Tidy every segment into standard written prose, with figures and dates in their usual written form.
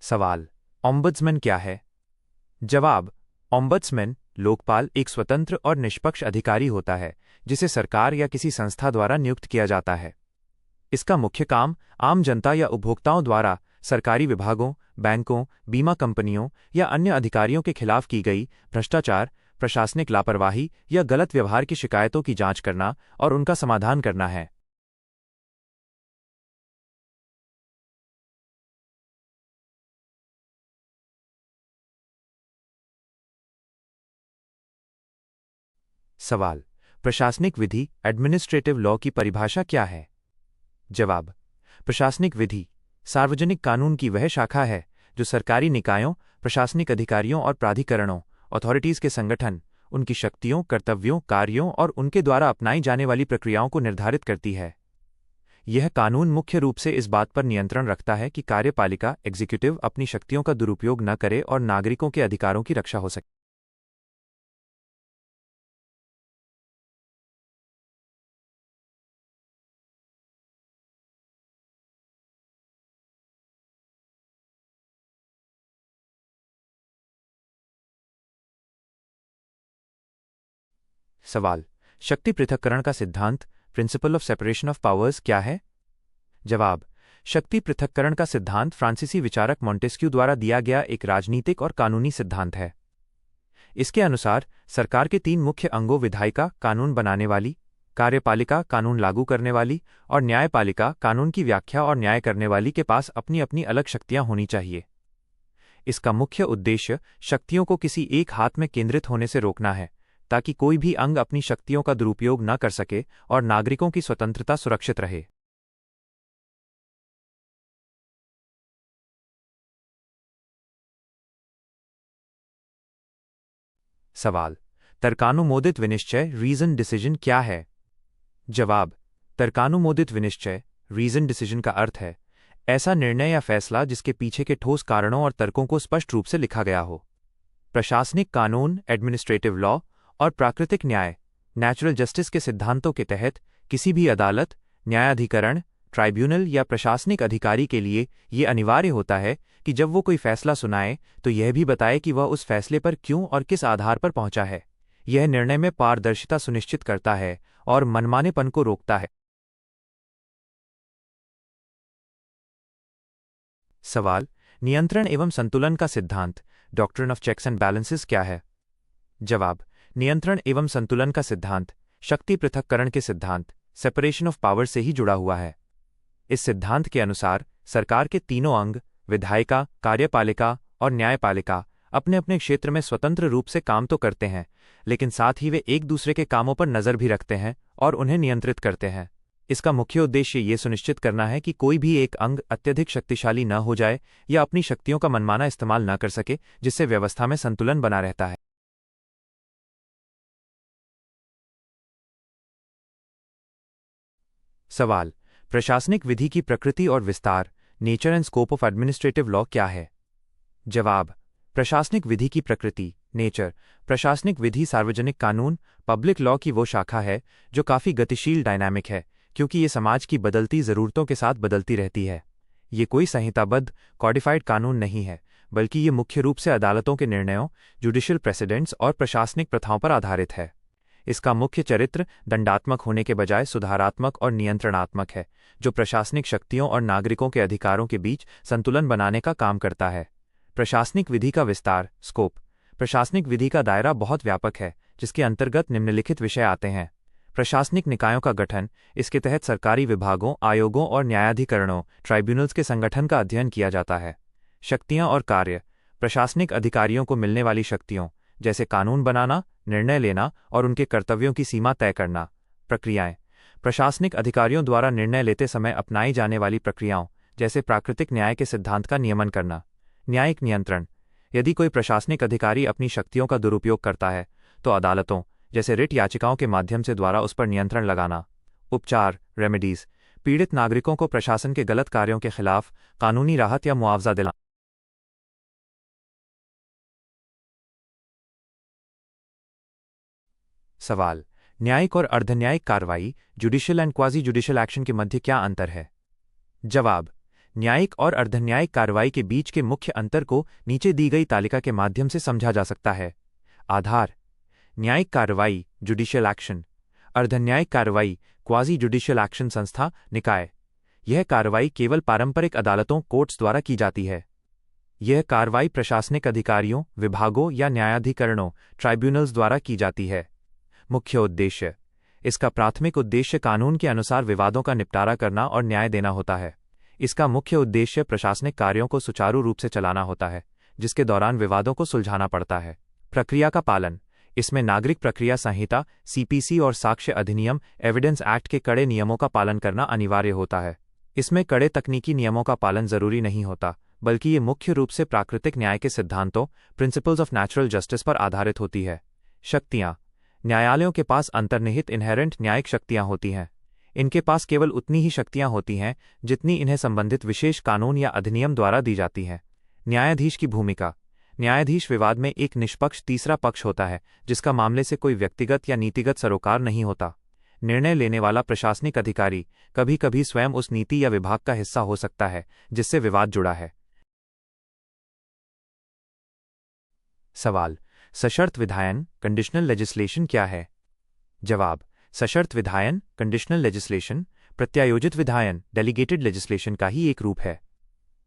सवाल: ओम्बुड्समैन क्या है? जवाब: ओम्बुड्समैन लोकपाल एक स्वतंत्र और निष्पक्ष अधिकारी होता है जिसे सरकार या किसी संस्था द्वारा नियुक्त किया जाता है। इसका मुख्य काम आम जनता या उपभोक्ताओं द्वारा सरकारी विभागों, बैंकों, बीमा कंपनियों या अन्य अधिकारियों के खिलाफ की गई भ्रष्टाचार, प्रशासनिक लापरवाही या गलत व्यवहार की शिकायतों की जांच करना और उनका समाधान करना है। सवाल: प्रशासनिक विधि एडमिनिस्ट्रेटिव लॉ की परिभाषा क्या है? जवाब: प्रशासनिक विधि सार्वजनिक कानून की वह शाखा है जो सरकारी निकायों, प्रशासनिक अधिकारियों और प्राधिकरणों अथॉरिटीज के संगठन, उनकी शक्तियों, कर्तव्यों, कार्यों और उनके द्वारा अपनाई जाने वाली प्रक्रियाओं को निर्धारित करती है। यह कानून मुख्य रूप से इस बात पर नियंत्रण रखता है कि कार्यपालिका एग्जीक्यूटिव अपनी शक्तियों का दुरुपयोग न करे और नागरिकों के अधिकारों की रक्षा हो सके। सवाल: शक्ति पृथक्करण का सिद्धांत principle of separation of powers क्या है? जवाब: शक्ति पृथक्करण का सिद्धांत फ्रांसीसी विचारक मॉन्टेस्क्यू द्वारा दिया गया एक राजनीतिक और कानूनी सिद्धांत है। इसके अनुसार सरकार के तीन मुख्य अंगों विधायिका कानून बनाने वाली, कार्यपालिका कानून लागू करने वाली और न्यायपालिका कानून की व्याख्या और न्याय करने वाली के पास अपनी अपनी अलग शक्तियां होनी चाहिए। इसका मुख्य उद्देश्य शक्तियों को किसी एक हाथ में केंद्रित होने से रोकना है ताकि कोई भी अंग अपनी शक्तियों का दुरुपयोग न कर सके और नागरिकों की स्वतंत्रता सुरक्षित रहे। सवाल: तर्कानुमोदित विनिश्चय रीजन डिसीजन क्या है? जवाब: तर्कानुमोदित विनिश्चय रीजन डिसीजन का अर्थ है ऐसा निर्णय या फैसला जिसके पीछे के ठोस कारणों और तर्कों को स्पष्ट रूप से लिखा गया हो। प्रशासनिक कानून एडमिनिस्ट्रेटिव लॉ और प्राकृतिक न्याय नेचुरल जस्टिस के सिद्धांतों के तहत किसी भी अदालत, न्यायाधिकरण, ट्राइब्यूनल या प्रशासनिक अधिकारी के लिए ये अनिवार्य होता है कि जब वो कोई फैसला सुनाए तो यह भी बताए कि वह उस फैसले पर क्यों और किस आधार पर पहुंचा है। यह निर्णय में पारदर्शिता सुनिश्चित करता है और मनमानेपन को रोकता है। सवाल: नियंत्रण एवं संतुलन का सिद्धांत doctrine of checks and balances क्या है? जवाब: नियंत्रण एवं संतुलन का सिद्धांत शक्ति पृथक्करण के सिद्धांत सेपरेशन ऑफ पावर से ही जुड़ा हुआ है। इस सिद्धांत के अनुसार सरकार के तीनों अंग विधायिका, कार्यपालिका और न्यायपालिका अपने अपने क्षेत्र में स्वतंत्र रूप से काम तो करते हैं, लेकिन साथ ही वे एक दूसरे के कामों पर नजर भी रखते हैं और उन्हें नियंत्रित करते हैं। इसका मुख्य उद्देश्य ये सुनिश्चित करना है कि कोई भी एक अंग अत्यधिक शक्तिशाली न हो जाए या अपनी शक्तियों का मनमाना इस्तेमाल न कर सके, जिससे व्यवस्था में संतुलन बना रहता है। सवाल: प्रशासनिक विधि की प्रकृति और विस्तार nature and scope of administrative law क्या है? जवाब: प्रशासनिक विधि की प्रकृति नेचर प्रशासनिक विधि सार्वजनिक कानून पब्लिक लॉ की वो शाखा है जो काफ़ी गतिशील डायनामिक है, क्योंकि ये समाज की बदलती ज़रूरतों के साथ बदलती रहती है। ये कोई संहिताबद्ध कॉडिफाइड कानून नहीं है, बल्कि ये मुख्य रूप से अदालतों के निर्णयों, जुडिशियल प्रेसिडेंट्स और प्रशासनिक प्रथाओं पर आधारित है। इसका मुख्य चरित्र दंडात्मक होने के बजाय सुधारात्मक और नियंत्रणात्मक है, जो प्रशासनिक शक्तियों और नागरिकों के अधिकारों के बीच संतुलन बनाने का काम करता है। प्रशासनिक विधि का विस्तार स्कोप प्रशासनिक विधि का दायरा बहुत व्यापक है, जिसके अंतर्गत निम्नलिखित विषय आते हैं: प्रशासनिक निकायों का गठन, इसके तहत सरकारी विभागों, आयोगों और न्यायाधिकरणों ट्राइब्यूनल्स के संगठन का अध्ययन किया जाता है। शक्तियां और कार्य प्रशासनिक अधिकारियों को मिलने वाली शक्तियों जैसे कानून बनाना, निर्णय लेना और उनके कर्तव्यों की सीमा तय करना। प्रक्रियाएं प्रशासनिक अधिकारियों द्वारा निर्णय लेते समय अपनाई जाने वाली प्रक्रियाओं जैसे प्राकृतिक न्याय के सिद्धांत का नियमन करना। न्यायिक नियंत्रण यदि कोई प्रशासनिक अधिकारी अपनी शक्तियों का दुरुपयोग करता है तो अदालतों जैसे रिट याचिकाओं के माध्यम से द्वारा उस पर नियंत्रण लगाना। उपचार रेमेडीज पीड़ित नागरिकों को प्रशासन के गलत कार्यों के खिलाफ कानूनी राहत या मुआवजा दिलाना। सवाल: न्यायिक और अर्धन्यायिक कार्रवाई judicial and quasi judicial action के मध्य क्या अंतर है? जवाब: न्यायिक और अर्धन्यायिक कार्रवाई के बीच के मुख्य अंतर को नीचे दी गई तालिका के माध्यम से समझा जा सकता है। आधार: न्यायिक कार्रवाई जुडिशियल एक्शन, अर्धन्यायिक कार्रवाई क्वाजी जुडिशियल एक्शन संस्था निकाय। यह कार्रवाई केवल पारंपरिक अदालतों कोर्ट्स द्वारा की जाती है। यह कार्रवाई प्रशासनिक अधिकारियों, विभागों या न्यायाधिकरणों ट्राइब्यूनल्स द्वारा की जाती है। मुख्य उद्देश्य: इसका प्राथमिक उद्देश्य कानून के अनुसार विवादों का निपटारा करना और न्याय देना होता है। इसका मुख्य उद्देश्य प्रशासनिक कार्यों को सुचारू रूप से चलाना होता है, जिसके दौरान विवादों को सुलझाना पड़ता है। प्रक्रिया का पालन: इसमें नागरिक प्रक्रिया संहिता सीपीसी और साक्ष्य अधिनियम एविडेंस एक्ट के कड़े नियमों का पालन करना अनिवार्य होता है। इसमें कड़े तकनीकी नियमों का पालन जरूरी नहीं होता, बल्कि ये मुख्य रूप से प्राकृतिक न्याय के सिद्धांतों प्रिंसिपल्स ऑफ नेचुरल जस्टिस पर आधारित होती है। शक्तियाँ: न्यायालयों के पास अंतर्निहित इनहेरेंट न्यायिक शक्तियाँ होती हैं। इनके पास केवल उतनी ही शक्तियाँ होती हैं जितनी इन्हें संबंधित विशेष कानून या अधिनियम द्वारा दी जाती हैं। न्यायाधीश की भूमिका: न्यायाधीश विवाद में एक निष्पक्ष तीसरा पक्ष होता है, जिसका मामले से कोई व्यक्तिगत या नीतिगत सरोकार नहीं होता। निर्णय लेने वाला प्रशासनिक अधिकारी कभी कभी स्वयं उस नीति या विभाग का हिस्सा हो सकता है जिससे विवाद जुड़ा है। सवाल: सशर्त विधायन कंडीशनल लेजिस्लेशन क्या है? जवाब: सशर्त विधायन कंडीशनल लेजिस्लेशन प्रत्यायोजित विधायन डेलीगेटेड लेजिस्लेशन का ही एक रूप है।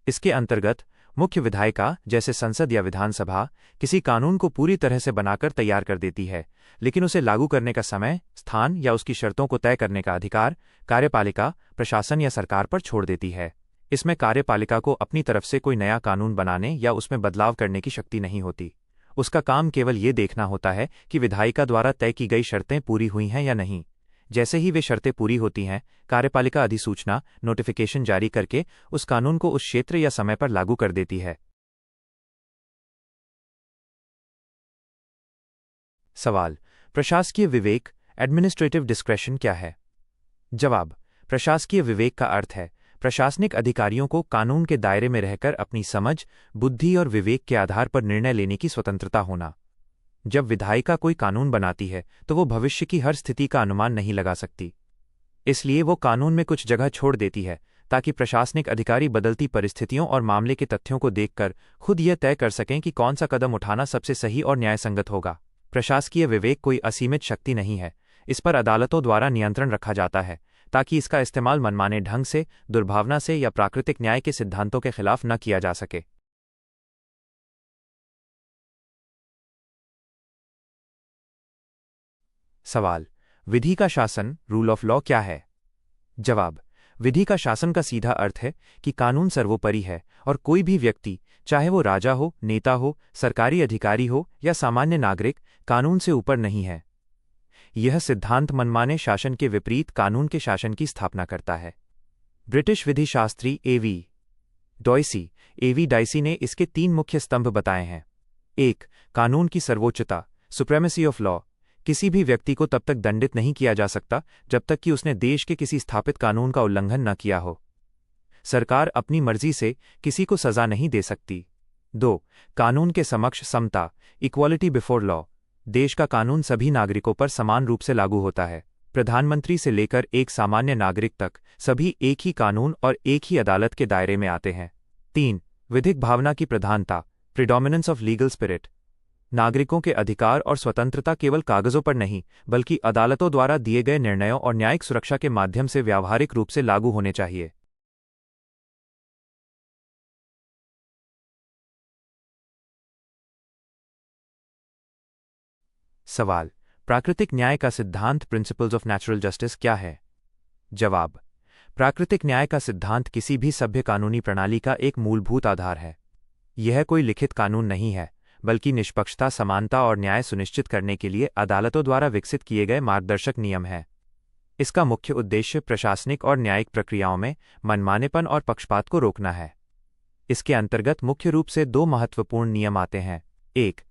इसके अंतर्गत मुख्य विधायिका, जैसे संसद या विधानसभा, किसी कानून को पूरी तरह से बनाकर तैयार कर देती है, लेकिन उसे लागू करने का समय, स्थान या उसकी शर्तों को तय करने का अधिकार कार्यपालिका, प्रशासन या सरकार पर छोड़ देती है। इसमें कार्यपालिका को अपनी तरफ से कोई नया कानून बनाने या उसमें बदलाव करने की शक्ति नहीं होती। उसका काम केवल ये देखना होता है कि विधायिका द्वारा तय की गई शर्तें पूरी हुई हैं या नहीं। जैसे ही वे शर्तें पूरी होती हैं, कार्यपालिका अधिसूचना नोटिफिकेशन जारी करके उस कानून को उस क्षेत्र या समय पर लागू कर देती है। सवाल: प्रशासकीय विवेक एडमिनिस्ट्रेटिव डिस्क्रेशन क्या है? जवाब: प्रशासकीय विवेक का अर्थ है प्रशासनिक अधिकारियों को कानून के दायरे में रहकर अपनी समझ, बुद्धि और विवेक के आधार पर निर्णय लेने की स्वतंत्रता होना। जब विधायिका कोई कानून बनाती है तो वो भविष्य की हर स्थिति का अनुमान नहीं लगा सकती। इसलिए वो कानून में कुछ जगह छोड़ देती है ताकि प्रशासनिक अधिकारी बदलती परिस्थितियों और मामले के तथ्यों को देखकर खुद यह तय कर सकें कि कौन सा कदम उठाना सबसे सही और न्यायसंगत होगा। प्रशासकीय विवेक कोई असीमित शक्ति नहीं है। इस पर अदालतों द्वारा नियंत्रण रखा जाता है ताकि इसका इस्तेमाल मनमाने ढंग से, दुर्भावना से या प्राकृतिक न्याय के सिद्धांतों के खिलाफ न किया जा सके। सवाल: विधि का शासन रूल ऑफ लॉ क्या है? जवाब: विधि का शासन का सीधा अर्थ है कि कानून सर्वोपरि है और कोई भी व्यक्ति, चाहे वो राजा हो, नेता हो, सरकारी अधिकारी हो या सामान्य नागरिक, कानून से ऊपर नहीं है। यह सिद्धांत मनमाने शासन के विपरीत कानून के शासन की स्थापना करता है। ब्रिटिश विधि शास्त्री एवी डाइसी ने इसके 3 मुख्य स्तंभ बताए हैं। 1. कानून की सर्वोच्चता सुप्रेमेसी ऑफ लॉ। किसी भी व्यक्ति को तब तक दंडित नहीं किया जा सकता जब तक कि उसने देश के किसी स्थापित कानून का उल्लंघन न किया हो। सरकार अपनी मर्जी से किसी को सजा नहीं दे सकती। 2. कानून के समक्ष समता इक्वालिटी बिफोर लॉ। देश का कानून सभी नागरिकों पर समान रूप से लागू होता है। प्रधानमंत्री से लेकर एक सामान्य नागरिक तक सभी एक ही कानून और एक ही अदालत के दायरे में आते हैं। 3. विधिक भावना की प्रधानता प्रिडोमिनेंस ऑफ लीगल स्पिरिट। नागरिकों के अधिकार और स्वतंत्रता केवल कागजों पर नहीं, बल्कि अदालतों द्वारा दिए गए निर्णयों और न्यायिक सुरक्षा के माध्यम से व्यावहारिक रूप से लागू होने चाहिए। सवाल: प्राकृतिक न्याय का सिद्धांत प्रिंसिपल्स ऑफ नेचुरल जस्टिस क्या है? जवाब: प्राकृतिक न्याय का सिद्धांत किसी भी सभ्य कानूनी प्रणाली का एक मूलभूत आधार है। यह कोई लिखित कानून नहीं है, बल्कि निष्पक्षता, समानता और न्याय सुनिश्चित करने के लिए अदालतों द्वारा विकसित किए गए मार्गदर्शक नियम हैं। इसका मुख्य उद्देश्य प्रशासनिक और न्यायिक प्रक्रियाओं में मनमानेपन और पक्षपात को रोकना है। इसके अंतर्गत मुख्य रूप से 2 महत्वपूर्ण नियम आते हैं। 1.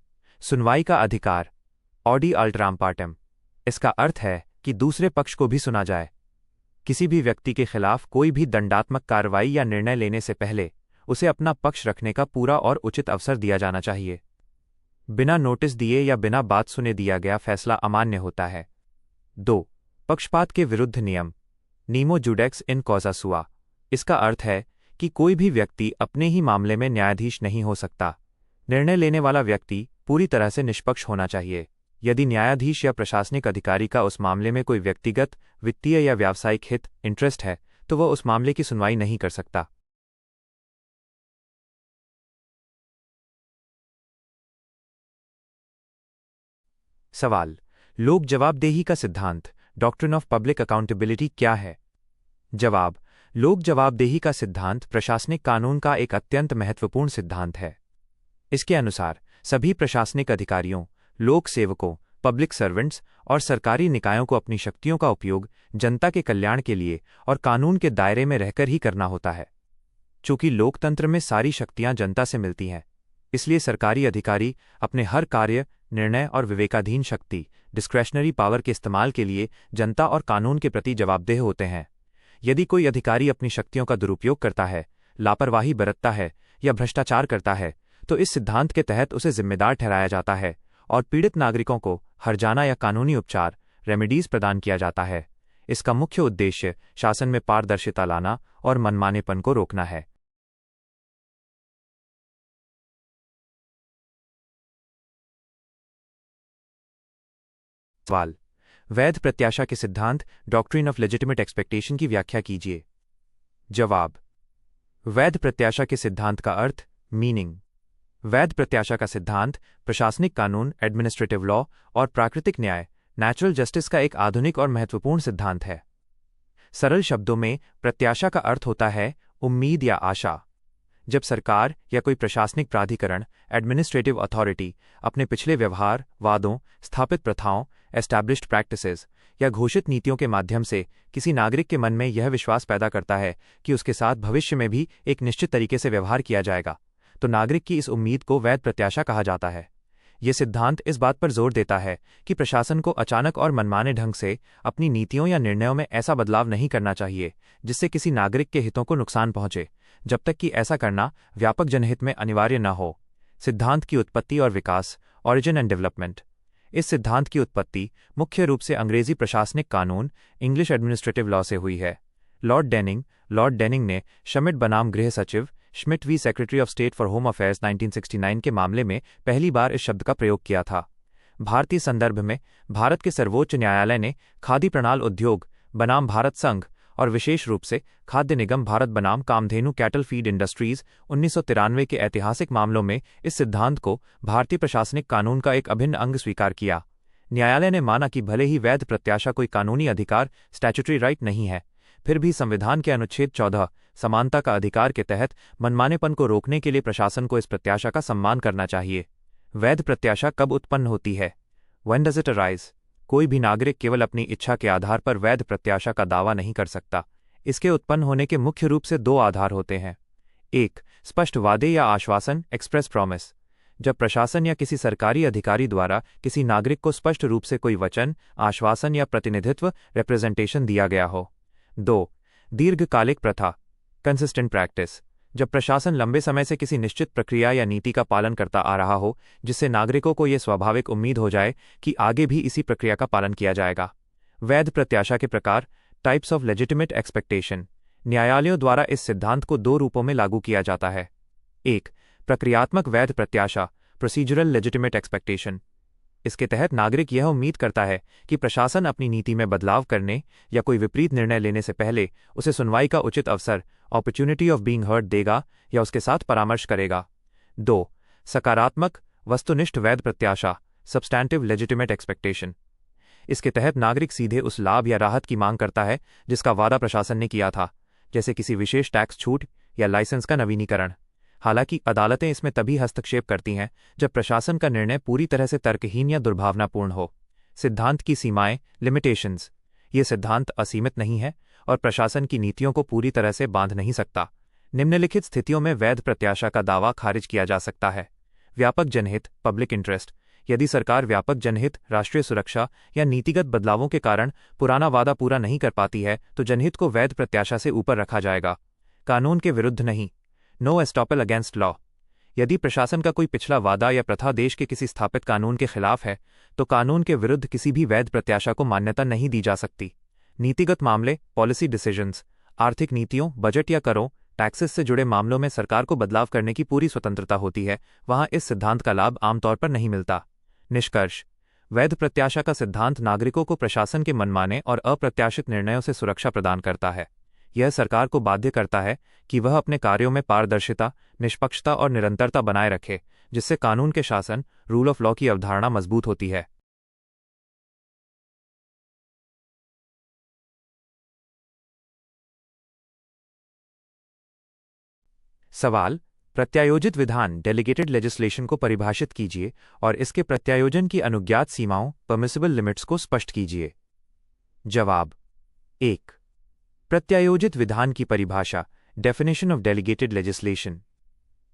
सुनवाई का अधिकार ऑडी अल्टराम पार्टम। इसका अर्थ है कि दूसरे पक्ष को भी सुना जाए। किसी भी व्यक्ति के खिलाफ कोई भी दंडात्मक कार्रवाई या निर्णय लेने से पहले उसे अपना पक्ष रखने का पूरा और उचित अवसर दिया जाना चाहिए। बिना नोटिस दिए या बिना बात सुने दिया गया फैसला अमान्य होता है। 2. पक्षपात के विरुद्ध नियम नीमो जुडेक्स इन कॉजा सुआ। इसका अर्थ है कि कोई भी व्यक्ति अपने ही मामले में न्यायाधीश नहीं हो सकता। निर्णय लेने वाला व्यक्ति पूरी तरह से निष्पक्ष होना चाहिए। यदि न्यायाधीश या प्रशासनिक अधिकारी का उस मामले में कोई व्यक्तिगत, वित्तीय या व्यावसायिक हित इंटरेस्ट है, तो वह उस मामले की सुनवाई नहीं कर सकता। सवाल: लोक जवाबदेही का सिद्धांत, डॉक्ट्रिन ऑफ पब्लिक अकाउंटेबिलिटी क्या है? जवाब: लोक जवाबदेही का सिद्धांत प्रशासनिक कानून का एक अत्यंत महत्वपूर्ण सिद्धांत है। इसके अनुसार सभी प्रशासनिक अधिकारियों, लोक सेवकों, पब्लिक सर्वेंट्स और सरकारी निकायों को अपनी शक्तियों का उपयोग जनता के कल्याण के लिए और कानून के दायरे में रहकर ही करना होता है। चूंकि लोकतंत्र में सारी शक्तियां जनता से मिलती हैं, इसलिए सरकारी अधिकारी अपने हर कार्य, निर्णय और विवेकाधीन शक्ति, डिस्क्रेशनरी पावर के इस्तेमाल के लिए जनता और कानून के प्रति जवाबदेह होते हैं। यदि कोई अधिकारी अपनी शक्तियों का दुरुपयोग करता है, लापरवाही बरतता है या भ्रष्टाचार करता है, तो इस सिद्धांत के तहत उसे जिम्मेदार ठहराया जाता है और पीड़ित नागरिकों को हर्जाना या कानूनी उपचार, रेमेडीज प्रदान किया जाता है। इसका मुख्य उद्देश्य शासन में पारदर्शिता लाना और मनमानेपन को रोकना है। सवाल: वैध प्रत्याशा के सिद्धांत, डॉक्ट्रिन ऑफ लेजिटिमेट एक्सपेक्टेशन की व्याख्या कीजिए। जवाब: वैध प्रत्याशा के सिद्धांत का अर्थ, मीनिंग। वैध प्रत्याशा का सिद्धांत प्रशासनिक कानून, एडमिनिस्ट्रेटिव लॉ और प्राकृतिक न्याय, नेचुरल जस्टिस का एक आधुनिक और महत्वपूर्ण सिद्धांत है। सरल शब्दों में प्रत्याशा का अर्थ होता है उम्मीद या आशा। जब सरकार या कोई प्रशासनिक प्राधिकरण, एडमिनिस्ट्रेटिव अथॉरिटी अपने पिछले व्यवहार, वादों, स्थापित प्रथाओं, एस्टैब्लिश्ड प्रैक्टिसेस या घोषित नीतियों के माध्यम से किसी नागरिक के मन में यह विश्वास पैदा करता है कि उसके साथ भविष्य में भी एक निश्चित तरीके से व्यवहार किया जाएगा, तो नागरिक की इस उम्मीद को वैध प्रत्याशा कहा जाता है। यह सिद्धांत इस बात पर जोर देता है कि प्रशासन को अचानक और मनमाने ढंग से अपनी नीतियों या निर्णयों में ऐसा बदलाव नहीं करना चाहिए जिससे किसी नागरिक के हितों को नुकसान पहुंचे, जब तक कि ऐसा करना व्यापक जनहित में अनिवार्य न हो। सिद्धांत की उत्पत्ति और विकास, ऑरिजिन एंड डेवलपमेंट। इस सिद्धांत की उत्पत्ति मुख्य रूप से अंग्रेजी प्रशासनिक कानून, इंग्लिश एडमिनिस्ट्रेटिव लॉ से हुई है। लॉर्ड डेनिंग ने श्मिट बनाम गृह सचिव, Schmidt v secretary of state for home affairs 1969 के मामले में पहली बार इस शब्द का प्रयोग किया था। भारतीय संदर्भ में भारत के सर्वोच्च न्यायालय ने खादी प्रणाल उद्योग बनाम भारत संघ और विशेष रूप से खाद्य निगम भारत बनाम कामधेनु कैटल फीड इंडस्ट्रीज 1993 के ऐतिहासिक मामलों में इस सिद्धांत को भारतीय प्रशासनिक कानून का एक अभिन्न अंग स्वीकार किया। न्यायालय ने माना कि भले ही वैध प्रत्याशा कोई कानूनी अधिकार, स्टैट्यूटरी राइट नहीं है, फिर भी संविधान के अनुच्छेद 14 समानता का अधिकार के तहत मनमानेपन को रोकने के लिए प्रशासन को इस प्रत्याशा का सम्मान करना चाहिए। वैध प्रत्याशा कब उत्पन्न होती है? When does it arise? कोई भी नागरिक केवल अपनी इच्छा के आधार पर वैध प्रत्याशा का दावा नहीं कर सकता। इसके उत्पन्न होने के मुख्य रूप से दो आधार होते हैं। एक, स्पष्ट वादे या आश्वासन, एक्सप्रेस प्रॉमिस। जब प्रशासन या किसी सरकारी अधिकारी द्वारा किसी नागरिक को स्पष्ट रूप से कोई वचन, आश्वासन या प्रतिनिधित्व, रिप्रेजेंटेशन दिया गया हो। 2, दीर्घकालिक प्रथा, कंसिस्टेंट प्रैक्टिस। जब प्रशासन लंबे समय से किसी निश्चित प्रक्रिया या नीति का पालन करता आ रहा हो, जिससे नागरिकों को यह स्वाभाविक उम्मीद हो जाए कि आगे भी इसी प्रक्रिया का पालन किया जाएगा। वैध प्रत्याशा के प्रकार, टाइप्स ऑफ लेजिटिमेट एक्सपेक्टेशन। न्यायालयों द्वारा इस सिद्धांत को दो रूपों में लागू किया जाता है। 1, प्रक्रियात्मक वैध प्रत्याशा, प्रोसीजरल लेजिटिमेट एक्सपेक्टेशन। इसके तहत नागरिक यह उम्मीद करता है कि प्रशासन अपनी नीति में बदलाव करने या कोई विपरीत निर्णय लेने से पहले उसे सुनवाई का उचित अवसर, अपॉर्चुनिटी ऑफ बीइंग हर्ड देगा या उसके साथ परामर्श करेगा। 2, सकारात्मक वस्तुनिष्ठ वैध प्रत्याशा, सब्सटैंटिव लेजिटिमेट एक्सपेक्टेशन। इसके तहत नागरिक सीधे उस लाभ या राहत की मांग करता है जिसका वादा प्रशासन ने किया था, जैसे किसी विशेष टैक्स छूट या लाइसेंस का नवीनीकरण। हालांकि अदालतें इसमें तभी हस्तक्षेप करती हैं जब प्रशासन का निर्णय पूरी तरह से तर्कहीन या दुर्भावनापूर्ण हो। सिद्धांत की सीमाएं, लिमिटेशंस। ये सिद्धांत असीमित नहीं है और प्रशासन की नीतियों को पूरी तरह से बांध नहीं सकता। निम्नलिखित स्थितियों में वैध प्रत्याशा का दावा खारिज किया जा सकता है। व्यापक जनहित, पब्लिक इंटरेस्ट। यदि सरकार व्यापक जनहित, राष्ट्रीय सुरक्षा या नीतिगत बदलावों के कारण पुराना वादा पूरा नहीं कर पाती है, तो जनहित को वैध प्रत्याशा से ऊपर रखा जाएगा। कानून के विरुद्ध नहीं, नो एस्टॉपल अगेंस्ट लॉ। यदि प्रशासन का कोई पिछला वादा या प्रथा देश के किसी स्थापित कानून के खिलाफ है, तो कानून के विरुद्ध किसी भी वैध प्रत्याशा को मान्यता नहीं दी जा सकती। नीतिगत मामले, पॉलिसी डिसीजंस। आर्थिक नीतियों, बजट या करों, टैक्सेस से जुड़े मामलों में सरकार को बदलाव करने की पूरी स्वतंत्रता होती है, वहां इस सिद्धांत का लाभ आमतौर पर नहीं मिलता। निष्कर्ष: वैध प्रत्याशा का सिद्धांत नागरिकों को प्रशासन के मनमाने और अप्रत्याशित निर्णयों से सुरक्षा प्रदान करता है। यह सरकार को बाध्य करता है कि वह अपने कार्यों में पारदर्शिता, निष्पक्षता और निरंतरता बनाए रखे, जिससे कानून के शासन, रूल ऑफ लॉ की अवधारणा मजबूत होती है। सवाल: प्रत्यायोजित विधान डेलीगेटेड लेजिस्लेशन को परिभाषित कीजिए और इसके प्रत्यायोजन की अनुज्ञात सीमाओं परमिसिबल लिमिट्स को स्पष्ट कीजिए। जवाब: 1. प्रत्यायोजित विधान की परिभाषा, डेफिनेशन ऑफ डेलीगेटेड लेजिस्लेशन।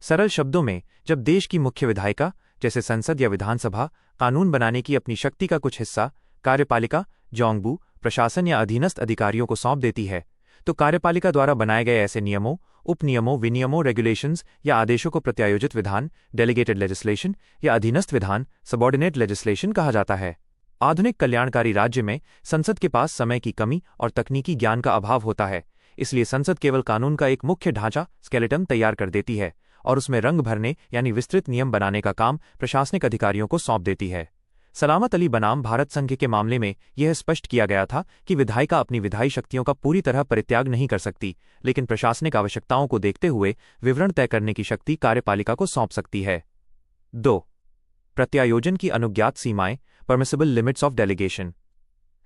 सरल शब्दों में, जब देश की मुख्य विधायिका, जैसे संसद या विधानसभा, कानून बनाने की अपनी शक्ति का कुछ हिस्सा कार्यपालिका, जोंगबू, प्रशासन या अधीनस्थ अधिकारियों को सौंप देती है, तो कार्यपालिका द्वारा बनाए गए ऐसे नियमों, उपनियमों, विनियमों, रेगुलेशंस या आदेशों को प्रत्यायोजित विधान, डेलीगेटेड लेजिस्लेशन या अधीनस्थ विधान, सबऑर्डिनेट लेजिस्लेशन कहा जाता है। आधुनिक कल्याणकारी राज्य में संसद के पास समय की कमी और तकनीकी ज्ञान का अभाव होता है, इसलिए संसद केवल कानून का एक मुख्य ढांचा स्केलेटन तैयार कर देती है और उसमें रंग भरने यानी विस्तृत नियम बनाने का काम प्रशासनिक अधिकारियों को सौंप देती है। सलामत अली बनाम भारत संघ के मामले में यह स्पष्ट किया गया था कि विधायिका अपनी विधायी शक्तियों का पूरी तरह परित्याग नहीं कर सकती, लेकिन प्रशासनिक आवश्यकताओं को देखते हुए विवरण तय करने की शक्ति कार्यपालिका को सौंप सकती है। 2. प्रत्यायोजन की अनुज्ञात सीमाएं, परमिसिबल लिमिट्स ऑफ डेलीगेशन।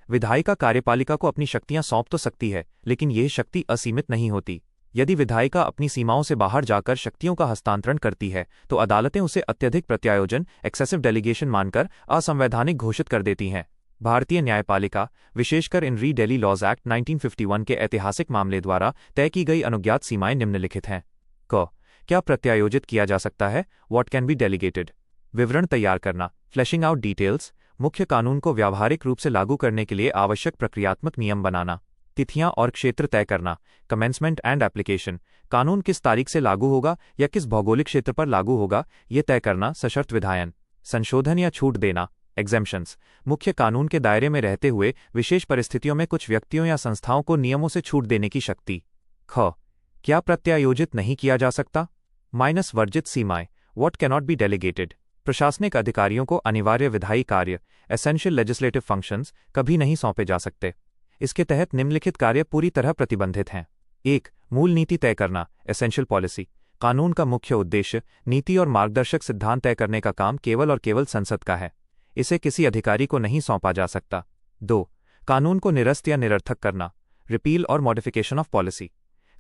विधायिका कार्यपालिका को अपनी शक्तियां सौंप तो सकती है, लेकिन यह शक्ति असीमित नहीं होती। यदि विधायिका अपनी सीमाओं से बाहर जाकर शक्तियों का हस्तांतरण करती है, तो अदालतें उसे अत्यधिक प्रत्यायोजन, एक्सेसिव डेलीगेशन मानकर असंवैधानिक घोषित कर देती हैं। भारतीय न्यायपालिका, विशेषकर इन री डेली लॉज एक्ट 1951 के ऐतिहासिक मामले द्वारा तय की गई अनुज्ञात सीमाएं निम्नलिखित हैं। क. क्या प्रत्यायोजित किया जा सकता है? What can be delegated? विवरण तैयार करना, फ्लैशिंग आउट डिटेल्स, मुख्य कानून को व्यावहारिक रूप से लागू करने के लिए आवश्यक प्रक्रियात्मक नियम बनाना, तिथियां और क्षेत्र तय करना, कमेंसमेंट एंड एप्लीकेशन, कानून किस तारीख से लागू होगा या किस भौगोलिक क्षेत्र पर लागू होगा यह तय करना, सशर्त विधायन, संशोधन या छूट देना, एग्जेम्पशंस, मुख्य कानून के दायरे में रहते हुए विशेष परिस्थितियों में कुछ व्यक्तियों या संस्थाओं को नियमों से छूट देने की शक्ति। ख. क्या प्रत्यायोजित नहीं किया जा सकता? माइनस वर्जित सीमाएं, व्हाट कैनॉट बी डेलीगेटेड? प्रशासनिक अधिकारियों को अनिवार्य विधायी कार्य, एसेंशियल लेजिस्लेटिव फंक्शंस, कभी नहीं सौंपे जा सकते। इसके तहत निम्नलिखित कार्य पूरी तरह प्रतिबंधित हैं। 1. मूल नीति तय करना, एसेंशियल पॉलिसी। कानून का मुख्य उद्देश्य, नीति और मार्गदर्शक सिद्धांत तय करने का काम केवल और केवल संसद का है। इसे किसी अधिकारी को नहीं सौंपा जा सकता। 2. कानून को निरस्त या निरर्थक करना, रिपील और मॉडिफिकेशन ऑफ पॉलिसी।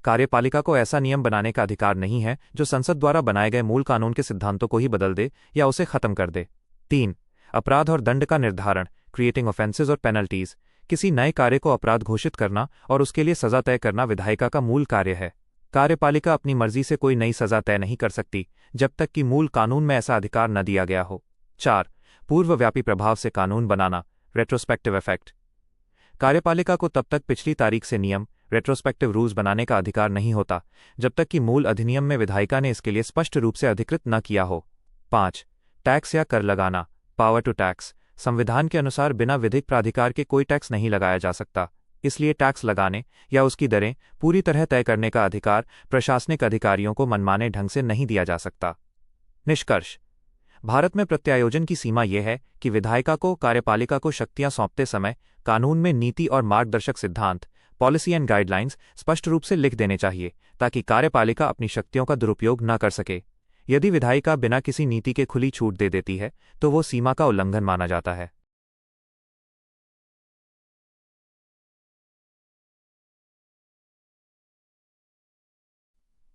कार्यपालिका को ऐसा नियम बनाने का अधिकार नहीं है जो संसद द्वारा बनाए गए मूल कानून के सिद्धांतों को ही बदल दे या उसे खत्म कर दे। 3. अपराध और दंड का निर्धारण, क्रिएटिंग ऑफेंसेज और पेनल्टीज। किसी नए कार्य को अपराध घोषित करना और उसके लिए सजा तय करना विधायिका का मूल कार्य है। कार्यपालिका अपनी मर्जी से कोई नई सजा तय नहीं कर सकती जब तक कि मूल कानून में ऐसा अधिकार न दिया गया हो। 4. पूर्वव्यापी प्रभाव से कानून बनाना, रेट्रोस्पेक्टिव इफेक्ट। कार्यपालिका को तब तक पिछली तारीख से नियम, रेट्रोस्पेक्टिव रूल्स बनाने का अधिकार नहीं होता जब तक कि मूल अधिनियम में विधायिका ने इसके लिए स्पष्ट रूप से अधिकृत न किया हो। 5. टैक्स या कर लगाना, पावर टू टैक्स। संविधान के अनुसार बिना विधिक प्राधिकार के कोई टैक्स नहीं लगाया जा सकता, इसलिए टैक्स लगाने या उसकी दरें पूरी तरह तय करने का अधिकार प्रशासनिक अधिकारियों को मनमाने ढंग से नहीं दिया जा सकता। निष्कर्ष: भारत में प्रत्यायोजन की सीमा यह है कि विधायिका को कार्यपालिका को शक्तियां सौंपते समय कानून में नीति और मार्गदर्शक सिद्धांत, पॉलिसी एंड गाइडलाइंस स्पष्ट रूप से लिख देने चाहिए ताकि कार्यपालिका अपनी शक्तियों का दुरुपयोग न कर सके। यदि विधायिका बिना किसी नीति के खुली छूट दे देती है तो वो सीमा का उल्लंघन माना जाता है।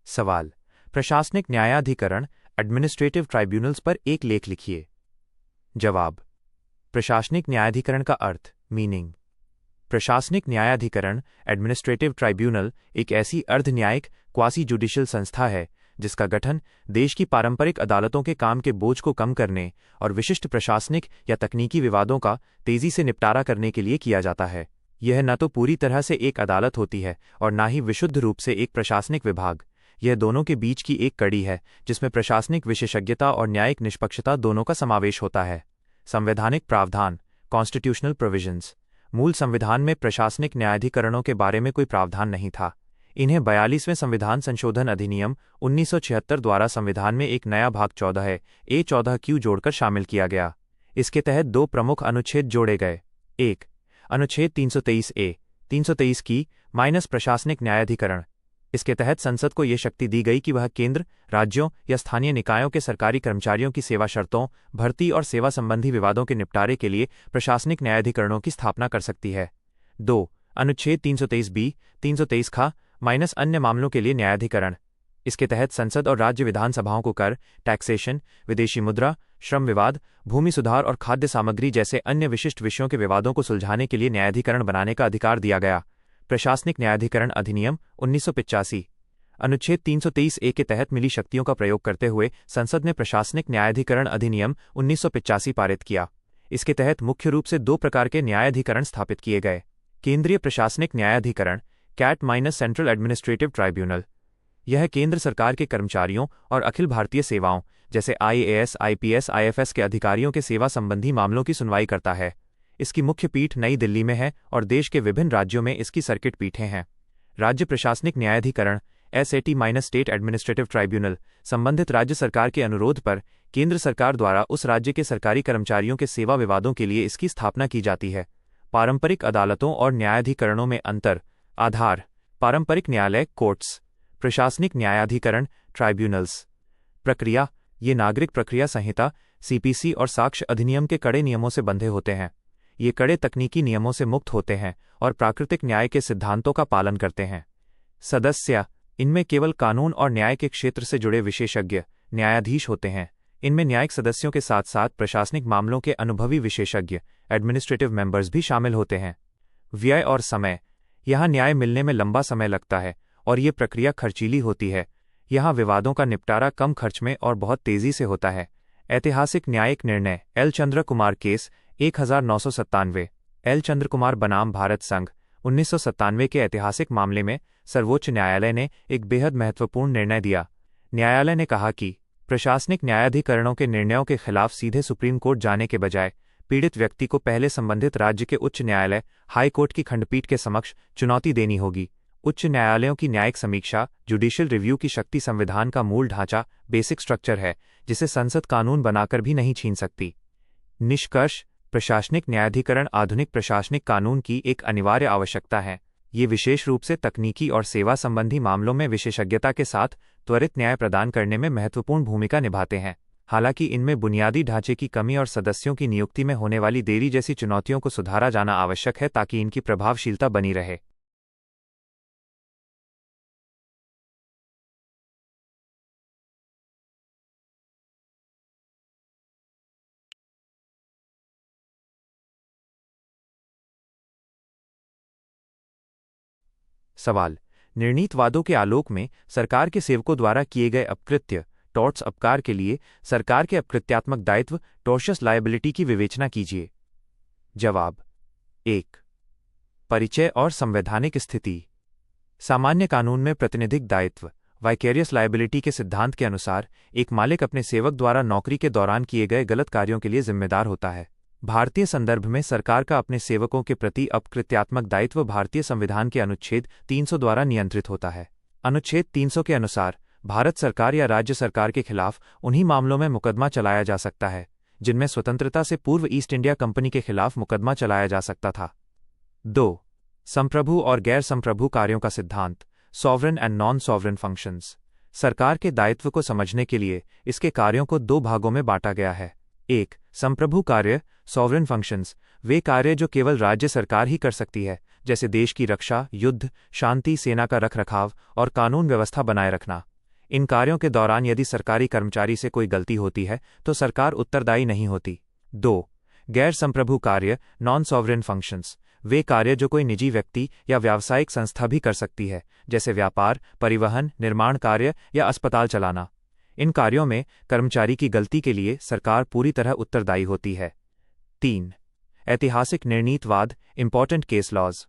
सवाल: प्रशासनिक न्यायाधिकरण, एडमिनिस्ट्रेटिव ट्राइब्यूनल्स पर एक लेख लिखिए। जवाब: प्रशासनिक न्यायाधिकरण का अर्थ, मीनिंग। प्रशासनिक न्यायाधिकरण, एडमिनिस्ट्रेटिव ट्राइब्यूनल एक ऐसी अर्ध न्यायिक क्वासी जुडिशियल संस्था है जिसका गठन देश की पारंपरिक अदालतों के काम के बोझ को कम करने और विशिष्ट प्रशासनिक या तकनीकी विवादों का तेजी से निपटारा करने के लिए किया जाता है। यह न तो पूरी तरह से एक अदालत होती है और न ही विशुद्ध रूप से एक प्रशासनिक विभाग। यह दोनों के बीच की एक कड़ी है जिसमें प्रशासनिक विशेषज्ञता और न्यायिक निष्पक्षता दोनों का समावेश होता है। संवैधानिक प्रावधान, कॉन्स्टिट्यूशनल प्रोविजंस। मूल संविधान में प्रशासनिक न्यायाधिकरणों के बारे में कोई प्रावधान नहीं था, इन्हें 42वें संविधान संशोधन अधिनियम 1976 द्वारा संविधान में एक नया भाग 14 A14Q जोड़कर शामिल किया गया। इसके तहत दो प्रमुख अनुच्छेद जोड़े गए। एक, अनुच्छेद 323A 323 की माइनस प्रशासनिक न्यायाधिकरण। इसके तहत संसद को ये शक्ति दी गई कि वह केंद्र, राज्यों या स्थानीय निकायों के सरकारी कर्मचारियों की सेवा शर्तों, भर्ती और सेवा संबंधी विवादों के निपटारे के लिए प्रशासनिक न्यायाधिकरणों की स्थापना कर सकती है। 2, अनुच्छेद 323B 323 खा माइनस अन्य मामलों के लिए न्यायाधिकरण। इसके तहत संसद और राज्य विधानसभाओं को कर, टैक्सेशन, विदेशी मुद्रा, श्रम विवाद, भूमि सुधार और खाद्य सामग्री जैसे अन्य विशिष्ट विषयों के विवादों को सुलझाने के लिए न्यायाधिकरण बनाने का अधिकार दिया गया। प्रशासनिक न्यायाधिकरण अधिनियम 1985 अनुच्छेद 323A के तहत मिली शक्तियों का प्रयोग करते हुए संसद ने प्रशासनिक न्यायाधिकरण अधिनियम 1985 पारित किया। इसके तहत मुख्य रूप से दो प्रकार के न्यायाधिकरण स्थापित किए गए। केंद्रीय प्रशासनिक न्यायाधिकरण CAT minus central administrative tribunal. यह केंद्र सरकार के कर्मचारियों और अखिल भारतीय सेवाओं जैसे IAS, IPS, IFS के अधिकारियों के सेवा संबंधी मामलों की सुनवाई करता है। इसकी मुख्य पीठ नई दिल्ली में है और देश के विभिन्न राज्यों में इसकी सर्किट पीठें हैं। राज्य प्रशासनिक न्यायाधिकरण SAT minus state administrative tribunal संबंधित राज्य सरकार के अनुरोध पर केंद्र सरकार द्वारा उस राज्य के सरकारी कर्मचारियों के सेवा विवादों के लिए इसकी स्थापना की जाती है। पारंपरिक अदालतों और न्यायाधिकरणों में अंतर। आधार: पारंपरिक न्यायालय कोर्ट्स, प्रशासनिक न्यायाधिकरण ट्राइब्यूनल्स। प्रक्रिया: ये नागरिक प्रक्रिया संहिता CPC और साक्ष्य अधिनियम के कड़े नियमों से बंधे होते हैं। ये कड़े तकनीकी नियमों से मुक्त होते हैं और प्राकृतिक न्याय के सिद्धांतों का पालन करते हैं। सदस्य: इनमें केवल कानून और न्याय के क्षेत्र से जुड़े विशेषज्ञ न्यायाधीश होते हैं। इनमें न्यायिक सदस्यों के साथ साथ प्रशासनिक मामलों के अनुभवी विशेषज्ञ एडमिनिस्ट्रेटिव मेंबर्स भी शामिल होते हैं। व्यय और समय: यहाँ न्याय मिलने में लंबा समय लगता है और ये प्रक्रिया खर्चीली होती है। यहाँ विवादों का निपटारा कम खर्च में और बहुत तेजी से होता है। ऐतिहासिक न्यायिक निर्णय एल चंद्र कुमार केस 1997। एल चंद्र कुमार बनाम भारत संघ 1997 के ऐतिहासिक मामले में सर्वोच्च न्यायालय ने एक बेहद महत्वपूर्ण निर्णय दिया। न्यायालय ने कहा कि प्रशासनिक न्यायाधिकरणों के निर्णयों के खिलाफ सीधे सुप्रीम कोर्ट जाने के बजाय पीड़ित व्यक्ति को पहले संबंधित राज्य के उच्च न्यायालय हाई कोर्ट की खंडपीठ के समक्ष चुनौती देनी होगी। उच्च न्यायालयों की न्यायिक समीक्षा जुडिशियल रिव्यू की शक्ति संविधान का मूल ढांचा बेसिक स्ट्रक्चर है, जिसे संसद कानून बनाकर भी नहीं छीन सकती। निष्कर्ष: प्रशासनिक न्यायाधिकरण आधुनिक प्रशासनिक कानून की एक अनिवार्य आवश्यकता है। ये विशेष रूप से तकनीकी और सेवा संबंधी मामलों में विशेषज्ञता के साथ त्वरित न्याय प्रदान करने में महत्वपूर्ण भूमिका निभाते हैं। हालांकि इनमें बुनियादी ढांचे की कमी और सदस्यों की नियुक्ति में होने वाली देरी जैसी चुनौतियों को सुधारा जाना आवश्यक है ताकि इनकी प्रभावशीलता बनी रहे। सवाल: निर्णीतवादों के आलोक में सरकार के सेवकों द्वारा किए गए अपकृत्य टॉर्ट्स अपकार के लिए सरकार के अपकृत्यात्मक दायित्व टॉर्शियस लायबिलिटी की विवेचना कीजिए। जवाब: 1. परिचय और संवैधानिक स्थिति। सामान्य कानून में प्रतिनिधिक दायित्व वाइकेरियस लायबिलिटी के सिद्धांत के अनुसार एक मालिक अपने सेवक द्वारा नौकरी के दौरान किए गए गलत कार्यों के लिए जिम्मेदार होता है। भारतीय संदर्भ में सरकार का अपने सेवकों के प्रति अपकृत्यात्मक दायित्व भारतीय संविधान के अनुच्छेद 300 द्वारा नियंत्रित होता है। अनुच्छेद 300 के अनुसार भारत सरकार या राज्य सरकार के खिलाफ उन्हीं मामलों में मुकदमा चलाया जा सकता है जिनमें स्वतंत्रता से पूर्व ईस्ट इंडिया कंपनी के खिलाफ मुकदमा चलाया जा सकता था। 2. संप्रभु और गैर संप्रभु कार्यों का सिद्धांत sovereign and non sovereign functions. सरकार के दायित्व को समझने के लिए इसके कार्यों को दो भागों में बांटा गया है। 1. संप्रभु कार्य सॉवरेन फंक्शंस, वे कार्य जो केवल राज्य सरकार ही कर सकती है, जैसे देश की रक्षा, युद्ध, शांति, सेना का रखरखाव और कानून व्यवस्था बनाए रखना। इन कार्यों के दौरान यदि सरकारी कर्मचारी से कोई गलती होती है तो सरकार उत्तरदायी नहीं होती। 2. गैर संप्रभु कार्य नॉन सॉवरेन फंक्शंस, वे कार्य जो कोई निजी व्यक्ति या व्यावसायिक संस्था भी कर सकती है, जैसे व्यापार, परिवहन, निर्माण कार्य या अस्पताल चलाना। इन कार्यों में कर्मचारी की गलती के लिए सरकार पूरी तरह उत्तरदायी होती है। 3. ऐतिहासिक निर्णीतवाद इंपॉर्टेंट केस लॉज।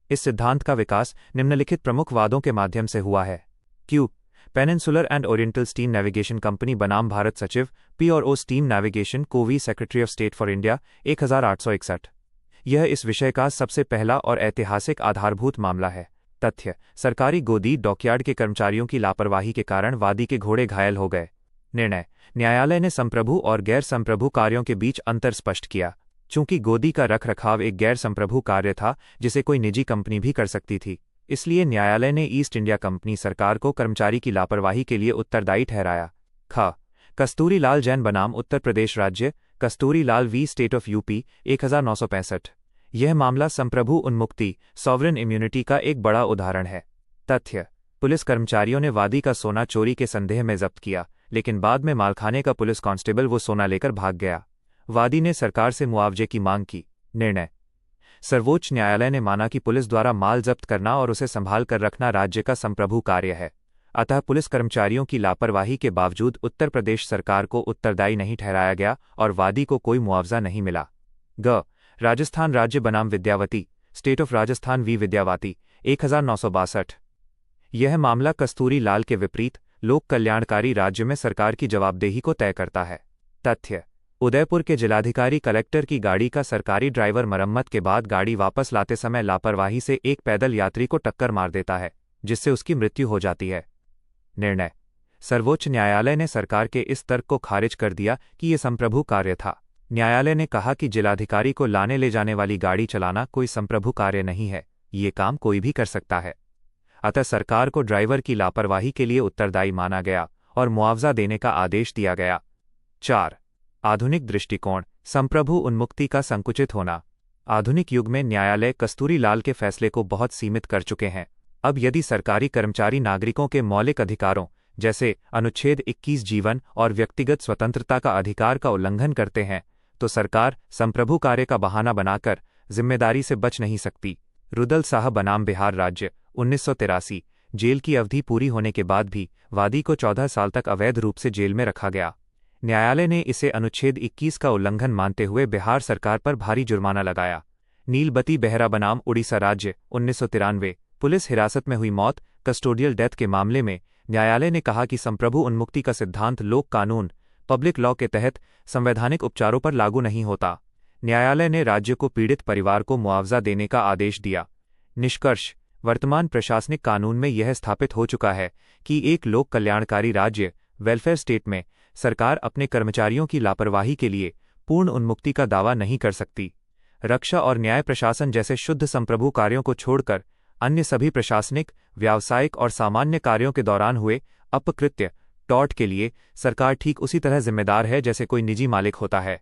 इस सिद्धांत का विकास निम्नलिखित प्रमुख वादों के माध्यम से हुआ है। Q. Peninsular and oriental steam navigation company बनाम भारत सचिव P&O steam navigation Covey secretary of state for India 1861। यह इस विषय का सबसे पहला और ऐतिहासिक आधारभूत मामला है। तथ्य: सरकारी गोदी डॉकयार्ड के कर्मचारियों की लापरवाही के कारण वादी के घोड़े घायल हो गए। निर्णय: न्यायालय ने संप्रभु और गैर संप्रभु कार्यों के बीच अंतर स्पष्ट किया। चूंकि गोदी का रखरखाव एक गैर संप्रभु कार्य था जिसे कोई निजी कंपनी भी कर सकती थी, इसलिए न्यायालय ने ईस्ट इंडिया कंपनी सरकार को कर्मचारी की लापरवाही के लिए उत्तरदायी ठहराया। ख. कस्तूरी लाल जैन बनाम उत्तर प्रदेश राज्य कस्तूरी लाल वी स्टेट ऑफ यूपी 1965। यह मामला संप्रभु उन्मुक्ति सॉवरेन इम्यूनिटी का एक बड़ा उदाहरण है। तथ्य: पुलिस कर्मचारियों ने वादी का सोना चोरी के संदेह में जब्त किया, लेकिन बाद में मालखाने का पुलिस कांस्टेबल वो सोना लेकर भाग गया। वादी ने सरकार से मुआवजे की मांग की। निर्णय: सर्वोच्च न्यायालय ने माना कि पुलिस द्वारा माल जब्त करना और उसे संभाल कर रखना राज्य का संप्रभु कार्य है। अतः पुलिस कर्मचारियों की लापरवाही के बावजूद उत्तर प्रदेश सरकार को उत्तरदायी नहीं ठहराया गया और वादी को कोई मुआवजा नहीं मिला। ग. राजस्थान राज्य बनाम Vidyavati state of Rajasthan v Vidyavati 1962। यह मामला कस्तूरी लाल के विपरीत लोक कल्याणकारी राज्य में सरकार की जवाबदेही को तय करता है। तथ्य: उदयपुर के जिलाधिकारी कलेक्टर की गाड़ी का सरकारी ड्राइवर मरम्मत के बाद गाड़ी वापस लाते समय लापरवाही से एक पैदल यात्री को टक्कर मार देता है, जिससे उसकी मृत्यु हो जाती है। निर्णय: सर्वोच्च न्यायालय ने सरकार के इस तर्क को खारिज कर दिया कि यह संप्रभु कार्य था। न्यायालय ने कहा कि जिलाधिकारी को लाने ले जाने वाली गाड़ी चलाना कोई संप्रभु कार्य नहीं है, ये काम कोई भी कर सकता है। अतः सरकार को ड्राइवर की लापरवाही के लिए उत्तरदायी माना गया और मुआवजा देने का आदेश दिया गया। 4. आधुनिक दृष्टिकोण संप्रभु उन्मुक्ति का संकुचित होना। आधुनिक युग में न्यायालय कस्तूरी लाल के फैसले को बहुत सीमित कर चुके हैं। अब यदि सरकारी कर्मचारी नागरिकों के मौलिक अधिकारों जैसे अनुच्छेद 21 जीवन और व्यक्तिगत स्वतंत्रता का अधिकार का उल्लंघन करते हैं, तो सरकार संप्रभु कार्य का बहाना बनाकर जिम्मेदारी से बच नहीं सकती। रुदल साहब बनाम बिहार राज्य 1983। जेल की अवधि पूरी होने के बाद भी वादी को 14 साल तक अवैध रूप से जेल में रखा गया। न्यायालय ने इसे अनुच्छेद 21 का उल्लंघन मानते हुए बिहार सरकार पर भारी जुर्माना लगाया। नीलबती बेहरा बनाम उड़ीसा राज्य 1993। पुलिस हिरासत में हुई मौत कस्टोडियल डेथ के मामले में न्यायालय ने कहा कि संप्रभु उन्मुक्ति का सिद्धांत लोक कानून पब्लिक लॉ के तहत संवैधानिक उपचारों पर लागू नहीं होता। न्यायालय ने राज्य को पीड़ित परिवार को मुआवजा देने का आदेश दिया। निष्कर्ष: वर्तमान प्रशासनिक कानून में यह स्थापित हो चुका है कि एक लोक कल्याणकारी राज्य वेलफेयर स्टेट में सरकार अपने कर्मचारियों की लापरवाही के लिए पूर्ण उन्मुक्ति का दावा नहीं कर सकती। रक्षा और न्याय प्रशासन जैसे शुद्ध संप्रभु कार्यों को छोड़कर अन्य सभी प्रशासनिक, व्यावसायिक और सामान्य कार्यों के दौरान हुए अपकृत्य टॉर्ट के लिए सरकार ठीक उसी तरह जिम्मेदार है जैसे कोई निजी मालिक होता है।